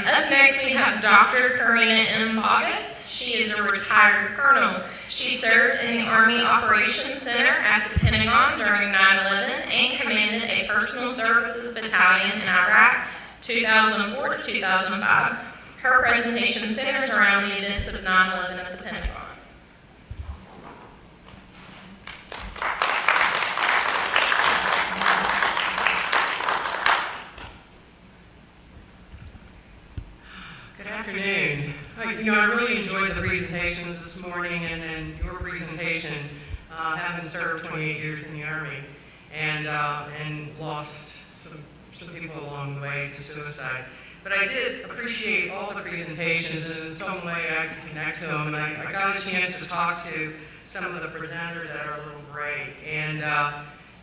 Up next, we have Dr. Corrina M. Boggess. She is a retired colonel. She served in the Army Operations Center at the Pentagon during 9/11 and commanded a personal services battalion in Iraq 2004 to 2005. Her presentation centers around the events of 9/11 at the Pentagon. Good afternoon. I really enjoyed the presentations this morning and your presentation, having served 28 years in the Army and lost some people along the way to suicide. But I did appreciate all the presentations, and in some way I could connect to them. And I got a chance to talk to some of the presenters at our little break. And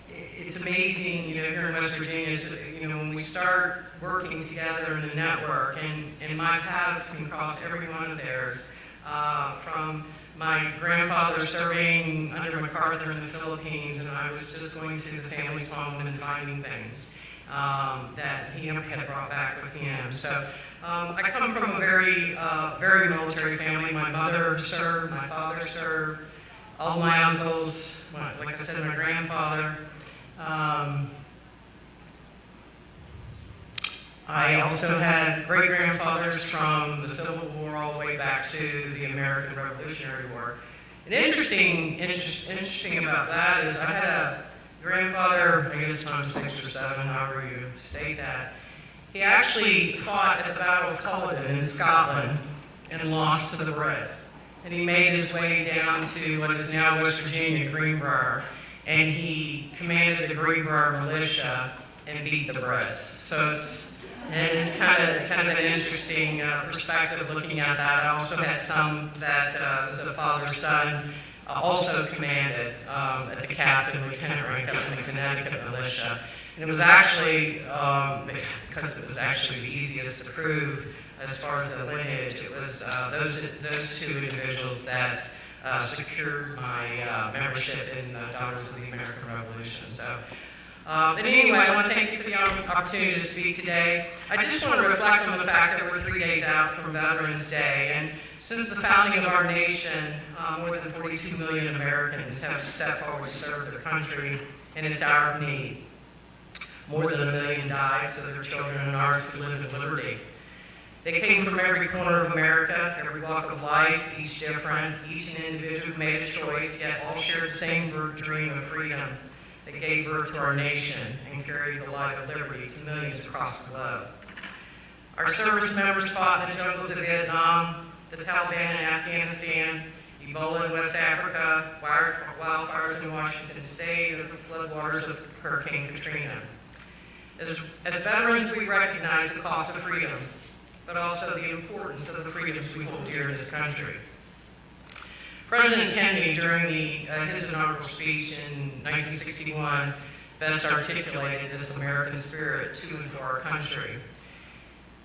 it's amazing, here in West Virginia, when we start working together in a network, and my paths can cross every one of theirs, from my grandfather serving under MacArthur in the Philippines, and I was just going through the family's home and finding things that he had brought back with him. So I come from a very military family. My mother served, my father served, all my uncles, like I said, my grandfather. I also had great-grandfathers from the Civil War all the way back to the American Revolutionary War. And interesting about that is I had a grandfather, I guess times 6 or 7, however you state that. He actually fought at the Battle of Culloden in Scotland and lost to the Brits. And he made his way down to what is now West Virginia, Greenbrier, and he commanded the Greenbrier militia and beat the Brits. So it's kind of an interesting perspective looking at that. I also had some that was a father-son, also commanded at the captain, lieutenant rank up in the Connecticut militia. And it was actually, because it was actually the easiest to prove as far as the lineage, it was those two individuals that secured my membership in the Daughters of the American Revolution. So, but anyway, I want to thank you for the opportunity to speak today. I just want to reflect on the fact that we're 3 days out from Veterans Day, and since the founding of our nation, more than 42 million Americans have stepped forward to serve their country in its hour of need. More than 1 million died so their children and ours could live in liberty. They came from every corner of America, every walk of life, each different, each an individual who made a choice, yet all shared the same dream of freedom that gave birth to our nation and carried the light of liberty to millions across the globe. Our service members fought in the jungles of Vietnam, the Taliban in Afghanistan, Ebola in West Africa, wildfires in Washington State, or the floodwaters of Hurricane Katrina. As veterans, we recognize the cost of freedom, but also the importance of the freedoms we hold dear in this country. President Kennedy, during his inaugural speech in 1961, best articulated this American spirit to and for our country.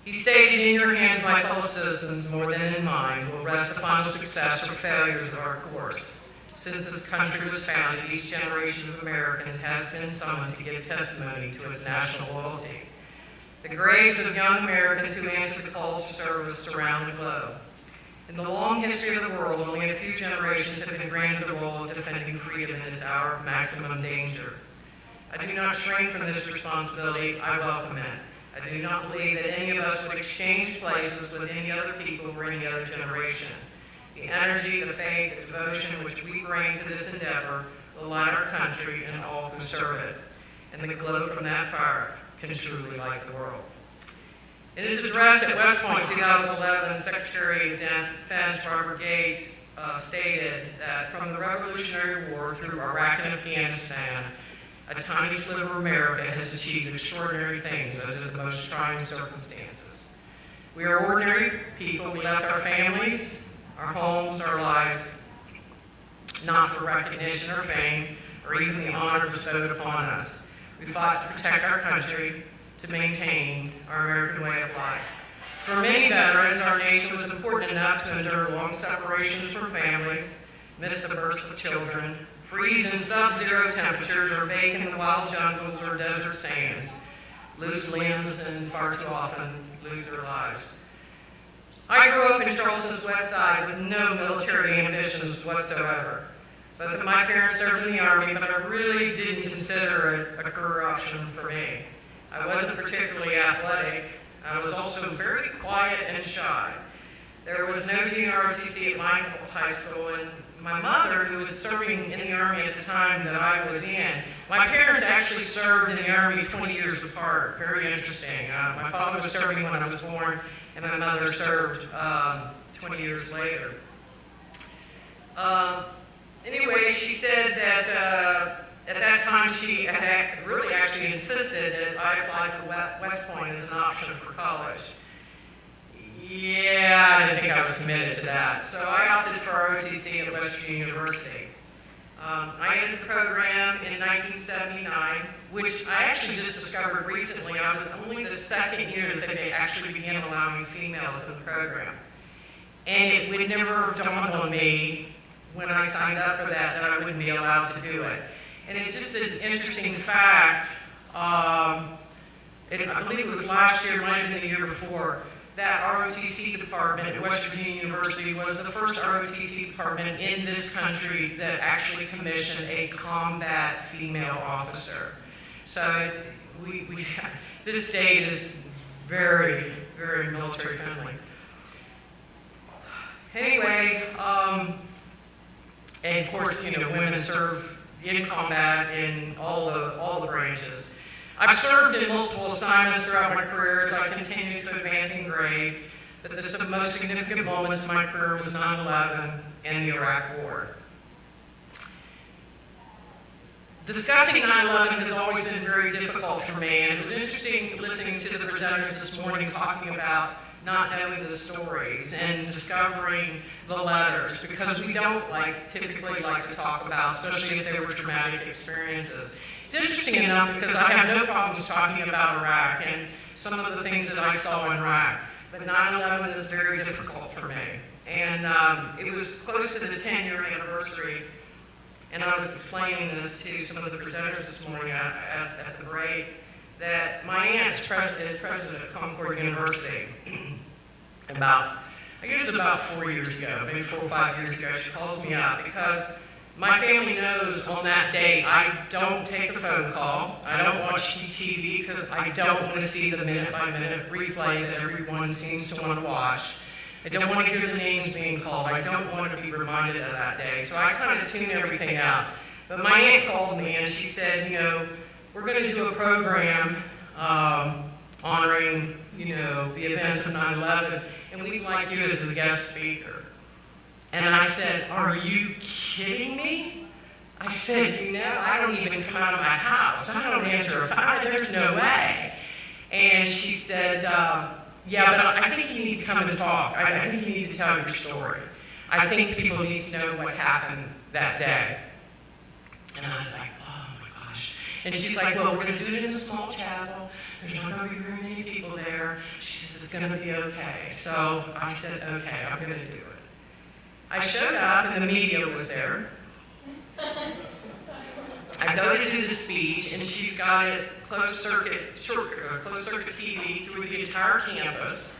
He stated, "In your hands, my fellow citizens, more than in mine, will rest the final success or failures of our course. Since this country was founded, each generation of Americans has been summoned to give testimony to its national loyalty. The graves of young Americans who answered the call to service surround the globe. In the long history of the world, only a few generations have been granted the role of defending freedom in its hour of maximum danger. I do not shrink from this responsibility. I welcome it. I do not believe that any of us would exchange places with any other people or any other generation. The energy, the faith, the devotion which we bring to this endeavor will light our country and all who serve it. And the glow from that fire can truly light the world." In his address at West Point 2011, Secretary of Defense Robert Gates stated that from the Revolutionary War through Iraq and Afghanistan, a tiny sliver of America has achieved extraordinary things under the most trying circumstances. We are ordinary people. We left our families, our homes, our lives, not for recognition or fame, or even the honor bestowed upon us. We fought to protect our country, to maintain our American way of life. For many veterans, our nation was important enough to endure long separations from families, miss the births of children, freeze in sub-zero temperatures, or bake in the wild jungles or desert sands, lose limbs, and far too often lose their lives. I grew up in Charleston's west side with no military ambitions whatsoever. Both of my parents served in the Army, but I really didn't consider it a career option for me. I wasn't particularly athletic. I was also very quiet and shy. There was no junior ROTC at my high school, and my mother, who was serving in the Army at the time that I was in, my parents actually served in the Army 20 years apart. Very interesting. My father was serving when I was born, and my mother served 20 years later. Anyway, she said that at that time she had really actually insisted that I apply for West Point as an option for college. Yeah, I didn't think I was committed to that. So I opted for ROTC at West Virginia University. I entered the program in 1979, which I actually just discovered recently. I was only the second year that they actually began allowing females in the program. And it would never have dawned on me when I signed up for that I wouldn't be allowed to do it. And it's just an interesting fact, I believe it was last year, might have been the year before, that ROTC department at West Virginia University was the first ROTC department in this country that actually commissioned a combat female officer. So this state is very, very military friendly. Anyway, and of course, women serve in combat in all the branches. I've served in multiple assignments throughout my career as I continued to advance in grade, but the most significant moments in my career was 9/11 and the Iraq War. Discussing 9/11 has always been very difficult for me, and it was interesting listening to the presenters this morning talking about not knowing the stories and discovering the letters, because we don't typically like to talk about, especially if they were traumatic experiences. It's interesting enough because I have no problems talking about Iraq and some of the things that I saw in Iraq, but 9/11 is very difficult for me. And it was close to the 10-year anniversary, and I was explaining this to some of the presenters this morning at the break, that my aunt is president of Concord University. I guess about 4 years ago, maybe 4 or 5 years ago, she calls me up because my family knows on that date I don't take a phone call, I don't watch TV because I don't want to see the minute-by-minute replay that everyone seems to want to watch. I don't want to hear the names being called, I don't want to be reminded of that day, so I kind of tune everything out. But my aunt called me and she said, we're going to do a program honoring, the events of 9/11, and we'd like you as the guest speaker. And I said, are you kidding me? I said, I don't even come out of my house. I don't answer a phone. There's no way. And she said, yeah, but I think you need to come and talk. I think you need to tell your story. I think people need to know what happened that day. And I was like, oh my gosh. And she's like, well, we're going to do it in a small chapel. There's not going to be very many people there. She says, it's going to be okay. So I said, okay, I'm going to do it. I showed up and the media was there. I go to do the speech and she's got it closed circuit TV through the entire campus.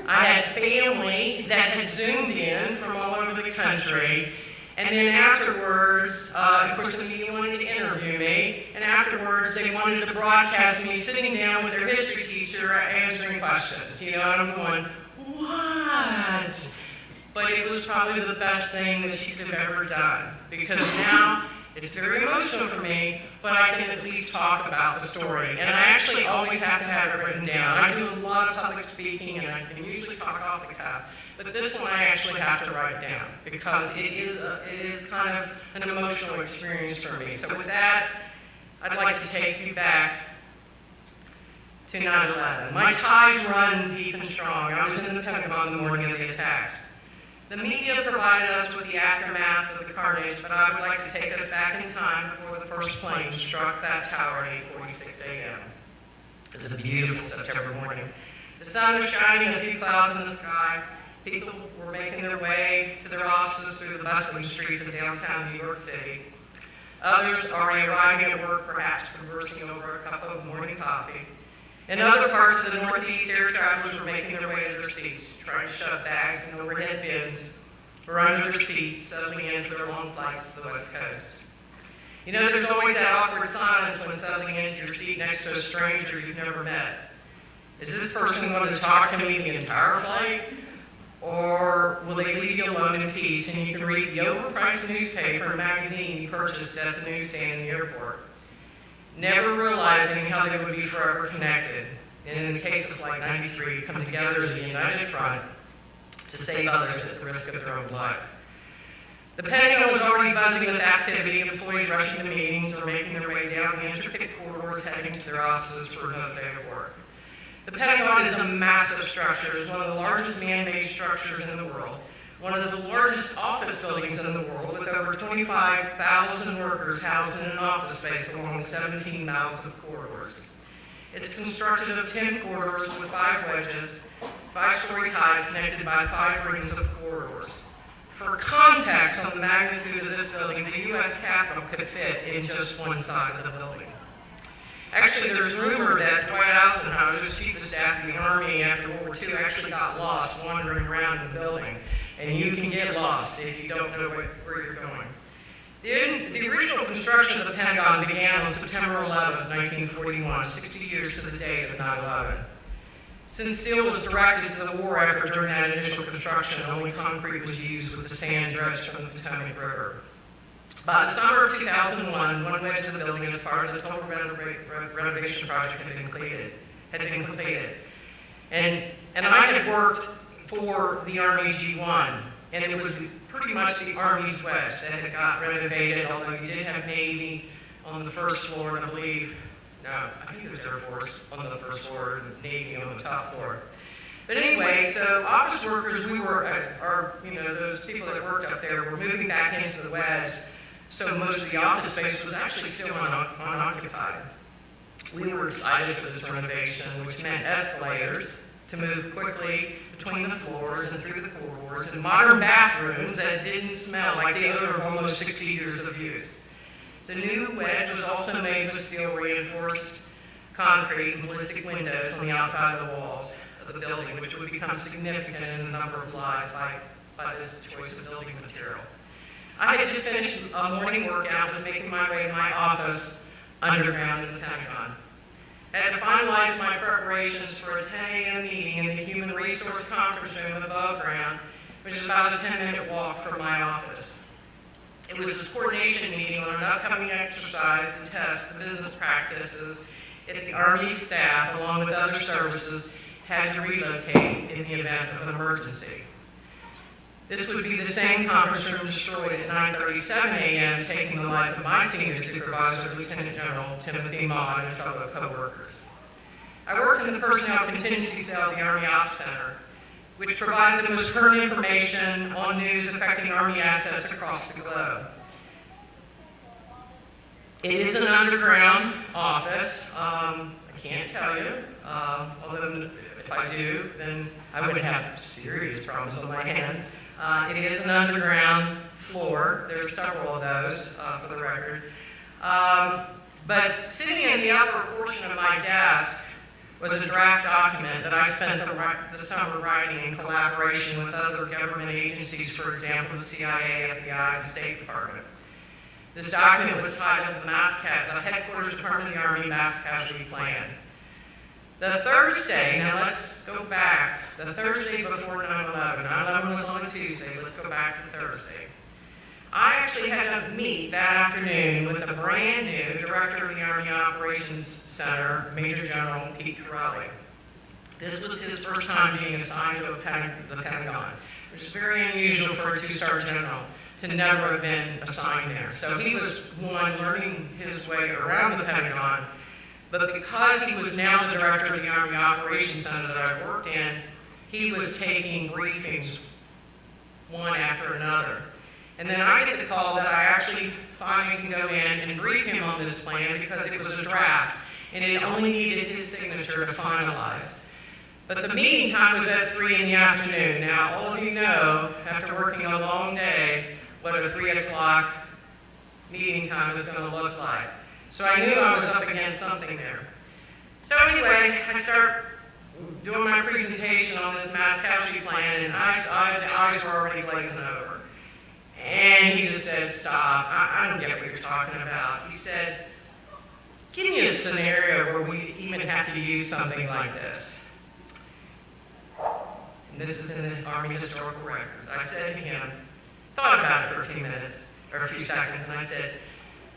I had family that had zoomed in from all over the country. And then afterwards, of course, the media wanted to interview me. And afterwards, they wanted to broadcast me sitting down with their history teacher answering questions. And I'm going, what? But it was probably the best thing that she could have ever done. Because now, it's very emotional for me, but I can at least talk about the story. And I actually always have to have it written down. I do a lot of public speaking, and I can usually talk off the cuff. But this one I actually have to write down because it is kind of an emotional experience for me. So with that, I'd like to take you back to 9/11. My ties run deep and strong. I was in the Pentagon the morning of the attacks. The media provided us with the aftermath of the carnage, but I would like to take us back in time before the first plane struck that tower at 8:46 a.m. It was a beautiful September morning. The sun was shining, a few clouds in the sky. People were making their way to their offices through the bustling streets of downtown New York City. Others already arriving at work, perhaps conversing over a cup of morning coffee. In other parts of the Northeast, air travelers were making their way to their seats, trying to shove bags and overhead bins or under their seats, settling in for their long flights to the West Coast. You know, there's always that awkward silence when settling into your seat next to a stranger you've never met. Is this person going to talk to me the entire flight? Or will they leave you alone in peace and you can read the overpriced newspaper or magazine you purchased at the newsstand in the airport? Never realizing how they would be forever connected. And in the case of Flight 93, come together as a united front to save others at the risk of their own blood. The Pentagon was already buzzing with activity, employees rushing to meetings or making their way down the intricate corridors heading to their offices for another day of work. The Pentagon is a massive structure. It's one of the largest man-made structures in the world, one of the largest office buildings in the world, with over 25,000 workers housed in an office space along 17 miles of corridors. It's constructed of 10 corridors with 5 wedges, 5 stories high, connected by 5 rings of corridors. For context on the magnitude of this building, the U.S. Capitol could fit in just one side of the building. Actually, there's rumor that Dwight Eisenhower, who was chief of staff of the Army after World War II, actually got lost wandering around the building. And you can get lost if you don't know where you're going. The original construction of the Pentagon began on September 11, 1941, 60 years to the date of 9/11. Since steel was directed to the war effort during that initial construction, only concrete was used with the sand dredged from the Potomac River. By the summer of 2001, one wedge of the building as part of the total renovation project had been completed. And I had worked for the Army G1, and it was pretty much the Army's wedge that had got renovated, although you did have Navy on the first floor, and I believe, no, I think it was Air Force on the first floor and Navy on the top floor. But anyway, so office workers, we were, those people that worked up there were moving back into the wedge, so most of the office space was actually still unoccupied. We were excited for this renovation, which meant escalators to move quickly between the floors and through the corridors, and modern bathrooms that didn't smell like the odor of almost 60 years of use. The new wedge was also made with steel reinforced concrete and ballistic windows on the outside of the walls of the building, which would become significant in the number of lives by this choice of building material. I had just finished a morning workout, was making my way to my office underground in the Pentagon. I had to finalize my preparations for a 10 a.m. meeting in the Human Resource Conference Room above ground, which is about a 10-minute walk from my office. It was a coordination meeting on an upcoming exercise to test the business practices if the Army staff, along with other services, had to relocate in the event of an emergency. This would be the same conference room destroyed at 9:37 a.m., taking the life of my senior supervisor, Lieutenant General Timothy Maude, and fellow co-workers. I worked in the Personnel Contingency Cell of the Army Ops Center, which provided the most current information on news affecting Army assets across the globe. It is an underground office. I can't tell you, although if I do, then I would have serious problems on my hands. It is an underground floor. There's several of those, for the record. But sitting in the upper portion of my desk was a draft document that I spent the summer writing in collaboration with other government agencies, for example, the CIA, FBI, and the State Department. This document was titled the Headquarters Department of the Army Mass Casualty Plan. The Thursday, now let's go back, the Thursday before 9/11, 9/11 was on a Tuesday, let's go back to Thursday. I actually had to meet that afternoon with a brand new Director of the Army Operations Center, Major General Pete Corelli. This was his first time being assigned to the Pentagon, which is very unusual for a 2-star general to never have been assigned there. So he was, one, learning his way around the Pentagon, but because he was now the Director of the Army Operations Center that I worked in, he was taking briefings one after another. And then I get the call that I actually finally can go in and brief him on this plan because it was a draft, and it only needed his signature to finalize. But the meeting time was at 3 in the afternoon. Now, all of you know, after working a long day, what a 3 o'clock meeting time is going to look like. So I knew I was up against something there. So anyway, I start doing my presentation on this mass casualty plan, and the eyes were already glazing over. And he just said, stop, I don't get what you're talking about. He said, give me a scenario where we even have to use something like this. And this is in the Army Historical Records. I said to him, thought about it for a few minutes, or a few seconds, and I said,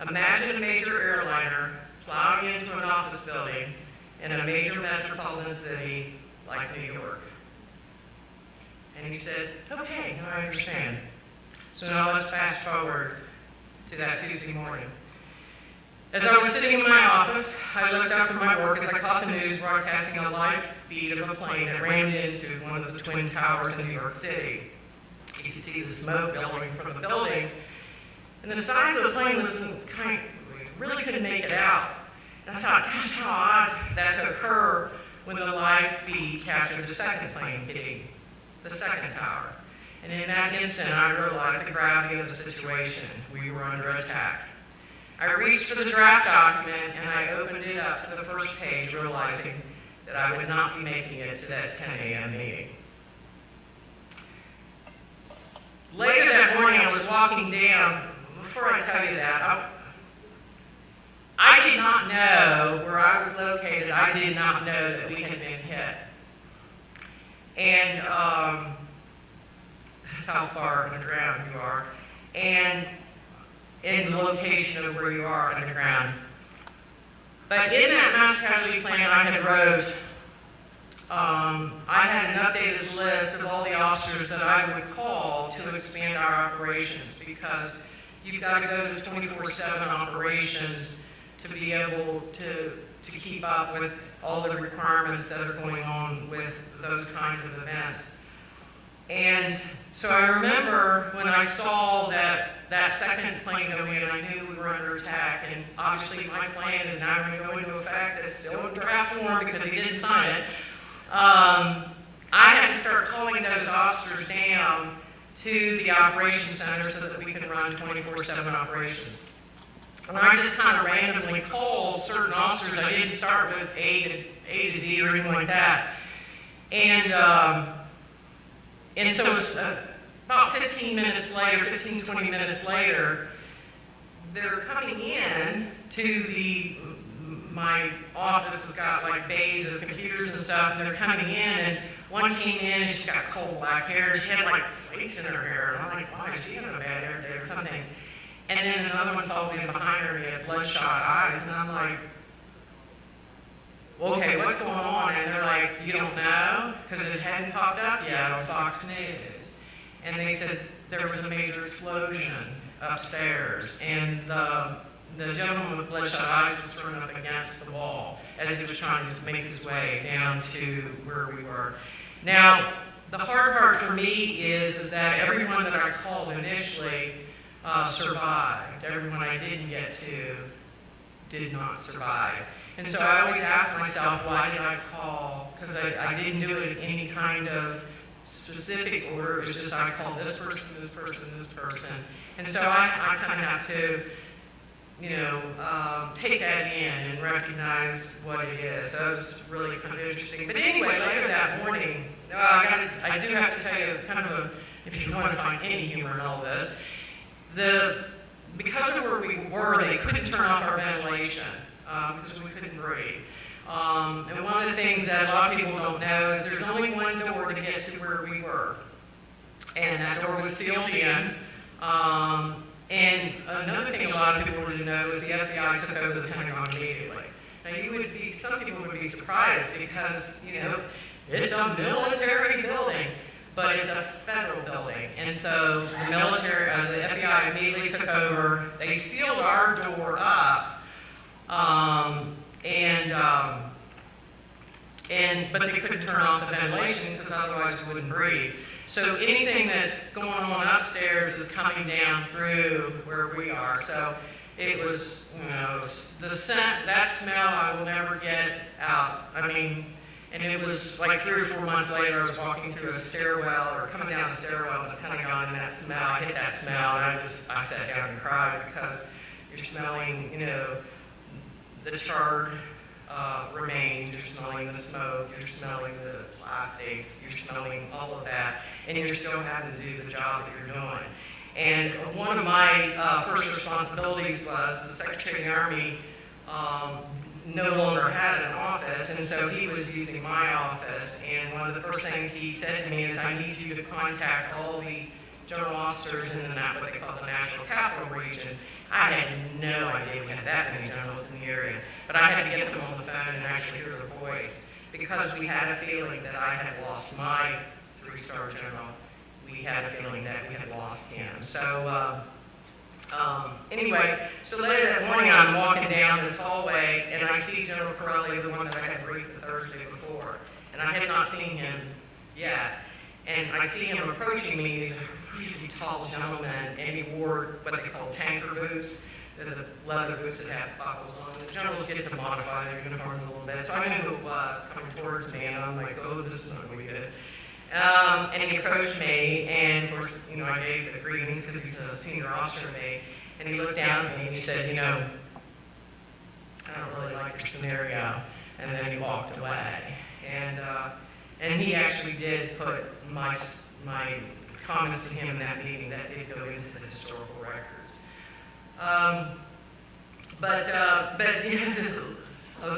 imagine a major airliner plowing into an office building in a major metropolitan city like New York. And he said, okay, now I understand. So now let's fast forward to that Tuesday morning. As I was sitting in my office, I looked up from my work as I caught the news broadcasting a live feed of a plane that ran into one of the Twin Towers in New York City. You could see the smoke billowing from the building, and the size of the plane was really couldn't make it out. And I thought, gosh, how odd that to occur when the live feed captured the second plane hitting the second tower. And in that instant, I realized the gravity of the situation. We were under attack. I reached for the draft document, and I opened it up to the first page, realizing that I would not be making it to that 10 a.m. meeting. Later that morning, I was walking down. Before I tell you that, I did not know where I was located. I did not know that we had been hit. And that's how far underground you are. And in the location of where you are underground. But in that mass casualty plan I had wrote, I had an updated list of all the officers that I would call to expand our operations, because you've got to go to 24/7 operations to be able to keep up with all the requirements that are going on with those kinds of events. And so I remember when I saw that second plane go in, I knew we were under attack, and obviously my plan is now going to go into effect. It's still in draft form because he didn't sign it. I had to start calling those officers down to the operations center so that we can run 24/7 operations. And I just kind of randomly called certain officers. I didn't start with A to Z or anything like that. And so it's about 15 minutes later, 15, 20 minutes later, they're coming in to my office has got like bays of computers and stuff, and they're coming in, and one came in and she's got coal black hair, and she had like flakes in her hair, and I'm like, why is she having a bad hair day or something? And then another one followed in behind her, and he had bloodshot eyes, and I'm like, well, okay, what's going on? And they're like, you don't know? Because it hadn't popped up yet on Fox News. And they said there was a major explosion upstairs, and the gentleman with bloodshot eyes was thrown up against the wall as he was trying to make his way down to where we were. Now, the hard part for me is that everyone that I called initially survived. Everyone I didn't get to did not survive. And so I always ask myself, why did I call? Because I didn't do it in any kind of specific order. It was just I called this person, this person, this person. And so I kind of have to, take that in and recognize what it is. So it was really kind of interesting. But anyway, later that morning, I do have to tell you kind of if you want to find any humor in all this, because of where we were, they couldn't turn off our ventilation because we couldn't breathe. And one of the things that a lot of people don't know is there's only one door to get to where we were. And that door was sealed in. And another thing a lot of people didn't know is the FBI took over the Pentagon immediately. Now some people would be surprised because, it's a military building, but it's a federal building. And so the military, the FBI immediately took over. They sealed our door up, but they couldn't turn off the ventilation because otherwise we wouldn't breathe. So anything that's going on upstairs is coming down through where we are. So it was, the scent, that smell I will never get out. And it was like 3 or 4 months later, I was walking through a stairwell or coming down the stairwell in the Pentagon, and that smell, I hit that smell, and I sat down and cried because you're smelling, the charred remained. You're smelling the smoke, you're smelling the plastics, you're smelling all of that, and you're still having to do the job that you're doing. And one of my first responsibilities was the Secretary of the Army no longer had an office, and so he was using my office. And one of the first things he said to me is, I need you to contact all the general officers in what they call the National Capital Region. I had no idea we had that many generals in the area, but I had to get them on the phone and actually hear their voice, because we had a feeling that I had lost my 3-star general. We had a feeling that we had lost him. So anyway, so later that morning I'm walking down this hallway and I see General Correlli, the one that I had briefed the Thursday before, and I had not seen him yet. And I see him approaching me. He's a really tall gentleman, and he wore what they call tanker boots. They're the leather boots that have buckles on. The generals get to modify their uniforms a little bit. So I knew who it was coming towards me, and I'm like, oh, this is not going to be good. And he approached me, and of course, I gave the greetings because he's a senior officer to me. And he looked down at me and he said, I don't really like your scenario. And then he walked away. And he actually did put my comments to him in that meeting. That did go into the historical records. But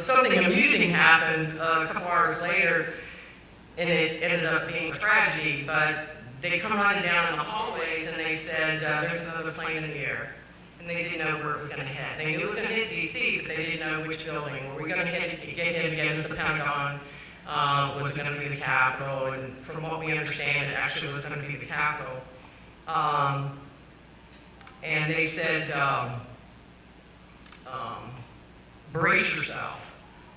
something amusing happened a couple hours later, and it ended up being a tragedy. But they come running down in the hallways and they said, there's another plane in the air. And they didn't know where it was going to hit. They knew it was going to hit D.C., but they didn't know which building. Were we going to get hit against the Pentagon? Was it going to be the Capitol? And from what we understand, it actually was going to be the Capitol. And they said, brace yourself.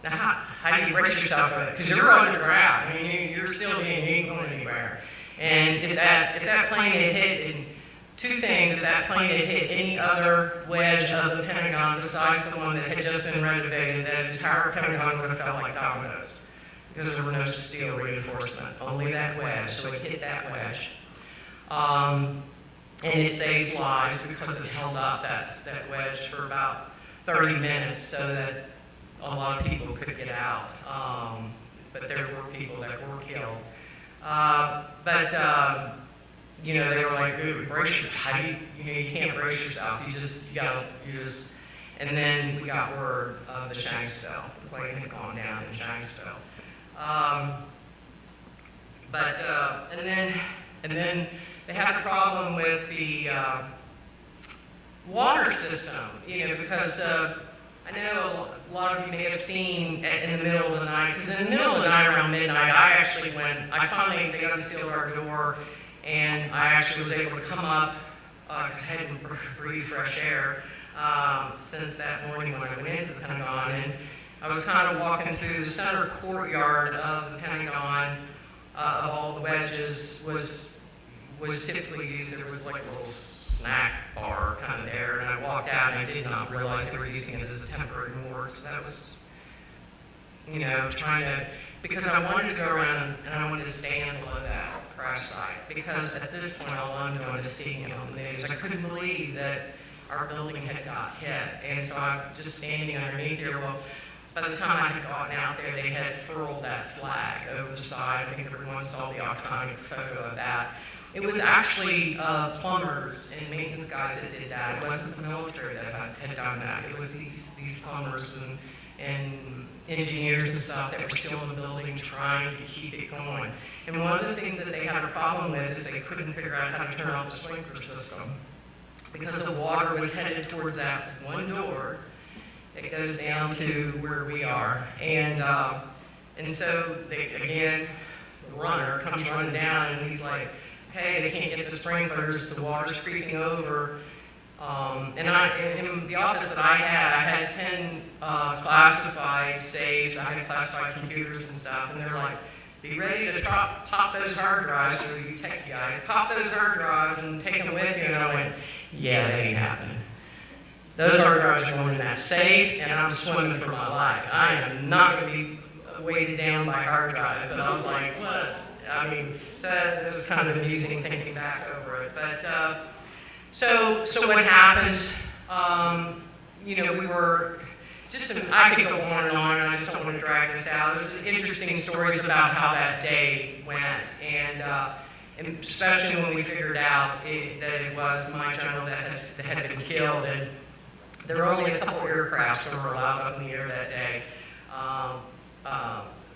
Now, how do you brace yourself? Because you're underground. I mean, you're still you ain't going anywhere. And if that plane had hit, and two things, if that plane had hit any other wedge of the Pentagon besides the one that had just been renovated, that entire Pentagon would have felt like dominoes, because there were no steel reinforcement, only that wedge. So it hit that wedge. And it saved lives because it held up that wedge for about 30 minutes so that a lot of people could get out. But there were people that were killed. They were like, brace your, how do you can't brace yourself. And then we got word of the Shanksville. The plane had gone down in Shanksville. And then they had a problem with the water system, because I know a lot of you may have seen in the middle of the night, because in the middle of the night around midnight, they unsealed our door, and I actually was able to come up, because I hadn't breathed fresh air since that morning when I went into the Pentagon, and I was kind of walking through the center courtyard of the Pentagon. Of all the wedges was typically used. There was like a little snack bar kind of there, and I walked out and I did not realize they were using it as a temporary morgue. So that was, because I wanted to go around and I wanted to stand below that crash site, because at this point all I'm doing is seeing it on the news. I couldn't believe that our building had got hit, and so I'm just standing underneath there. Well, by the time I had gotten out there, they had furled that flag over the side. I think everyone saw the iconic photo of that. It was actually plumbers and maintenance guys that did that. It wasn't the military that had done that. It was these plumbers and engineers and stuff that were still in the building trying to keep it going. And one of the things that they had a problem with is they couldn't figure out how to turn off the sprinkler system, because the water was headed towards that one door that goes down to where we are. And so the runner comes running down and he's like, hey, they can't get the sprinklers, the water's creeping over. And in the office that I had 10 classified safes. I had classified computers and stuff, and they're like, be ready to pop those hard drives, or you tech guys, pop those hard drives and take them with you. And I went, yeah, that ain't happening. Those hard drives are going in that safe, and I'm swimming for my life. I am not going to be weighted down by hard drives. But I was like, so it was kind of amusing thinking back over it. But so what happens? We were I could go on and on, and I just don't want to drag this out. There's interesting stories about how that day went, and especially when we figured out that it was my general that had been killed, and there were only a couple aircrafts that were allowed up in the air that day.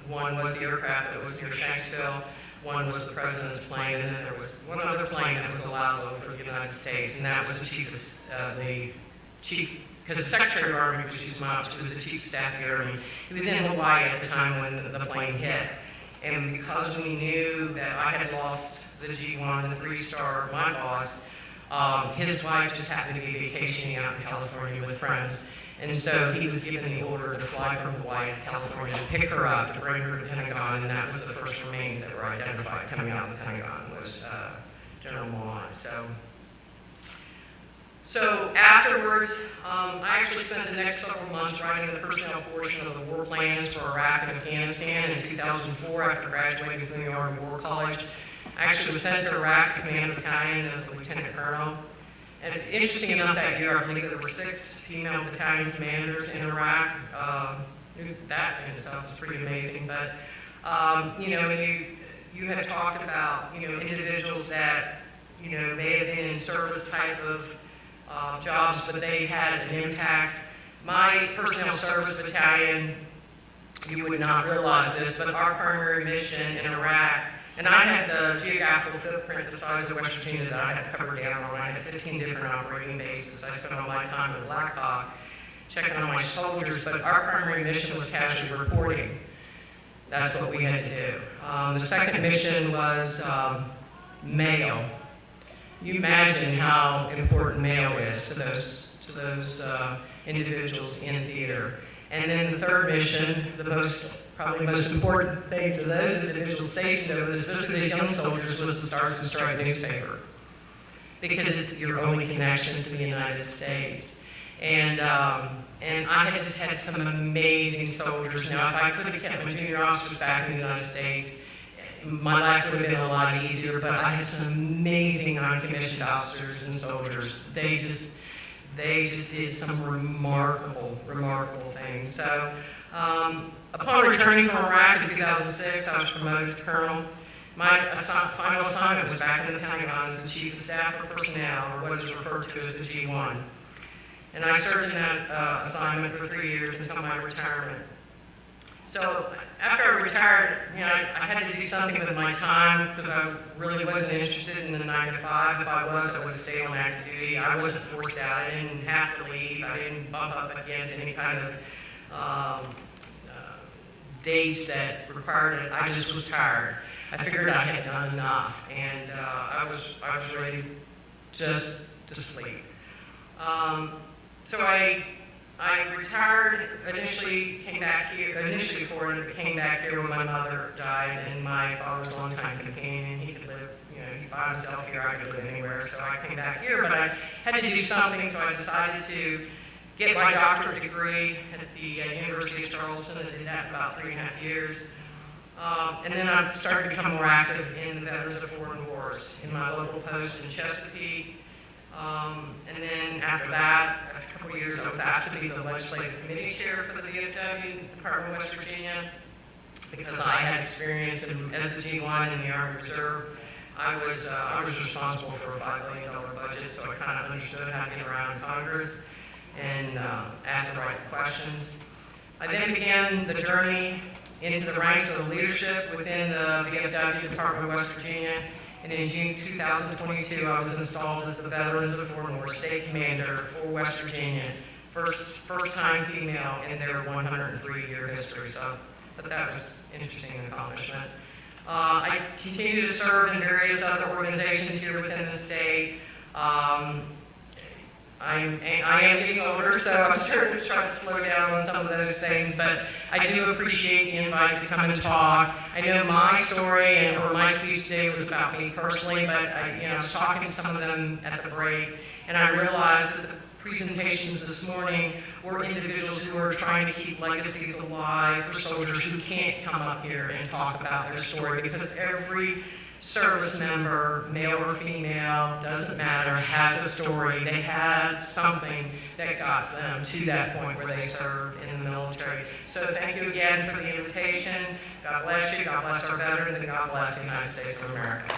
One was the aircraft that was near Shanksville, one was the president's plane, and then there was one other plane that was allowed over the United States, and that was the chief, because the Secretary of Army, which was the chief of staff of the Army, he was in Hawaii at the time when the plane hit. And because we knew that I had lost the G1, the 3-star, my boss, his wife just happened to be vacationing out in California with friends. And so he was given the order to fly from Hawaii to California to pick her up, to bring her to the Pentagon, and that was the first remains that were identified coming out of the Pentagon was General Milan. So afterwards, I actually spent the next several months writing the personnel portion of the war plans for Iraq and Afghanistan. In 2004, after graduating from the Army War College, I actually was sent to Iraq to command a battalion as a lieutenant colonel. And interesting enough, that year, I believe there were 6 female battalion commanders in Iraq. That in itself is pretty amazing. But, you had talked about, individuals that, may have been in service type of jobs, but they had an impact. My personnel service battalion, you would not realize this, but our primary mission in Iraq, and I had the geographical footprint the size of West Virginia that I had covered down on. I had 15 different operating bases. I spent all my time in Black Hawk checking on my soldiers, but our primary mission was casualty reporting. That's what we had to do. The second mission was mail. You imagine how important mail is to those individuals in theater. And then the third mission, probably the most important thing to those individuals stationed over, especially these young soldiers, was the Stars and Stripes newspaper, because it's your only connection to the United States. And I had just had some amazing soldiers. Now, if I could have kept my junior officers back in the United States, my life would have been a lot easier, but I had some amazing non-commissioned officers and soldiers. They just did some remarkable things. So, upon returning from Iraq in 2006, I was promoted to colonel. My final assignment was back in the Pentagon as the Chief of Staff for Personnel, or what is referred to as the G1. And I served in that assignment for 3 years until my retirement. So after I retired, I had to do something with my time, because I really wasn't interested in the 9 to 5. If I was, I would stay on active duty. I wasn't forced out. I didn't have to leave. I didn't bump up against any kind of dates that required it. I just was tired. I figured I had done enough, and I was ready just to sleep. So I retired, initially came back here when my mother died, and my father was a longtime companion. He could live, he's by himself here, I could live anywhere, so I came back here, but I had to do something, so I decided to get my doctorate degree at the University of Charleston. I did that in about 3.5 years. And then I started to become more active in the Veterans of Foreign Wars in my local post in Chesapeake. And then after that, a couple of years, I was asked to be the legislative committee chair for the VFW, Department of West Virginia, because I had experience as the G1 in the Army Reserve. I was responsible for a $5 billion budget, so I kind of understood how to get around Congress and ask the right questions. I then began the journey into the ranks of the leadership within the VFW, Department of West Virginia. And in June 2022, I was installed as the Veterans of Foreign Wars State Commander for West Virginia, first-time female in their 103-year history. So, but that was an interesting accomplishment. I continue to serve in various other organizations here within the state. I am getting older, so I'm starting to try to slow down on some of those things, but I do appreciate the invite to come and talk. I know my story or my speech today was about me personally, but I was talking to some of them at the break, and I realized that the presentations this morning were individuals who are trying to keep legacies alive for soldiers who can't come up here and talk about their story, because every service member, male or female, doesn't matter, has a story. They had something that got them to that point where they served in the military. So thank you again for the invitation. God bless you, God bless our veterans, and God bless the United States of America.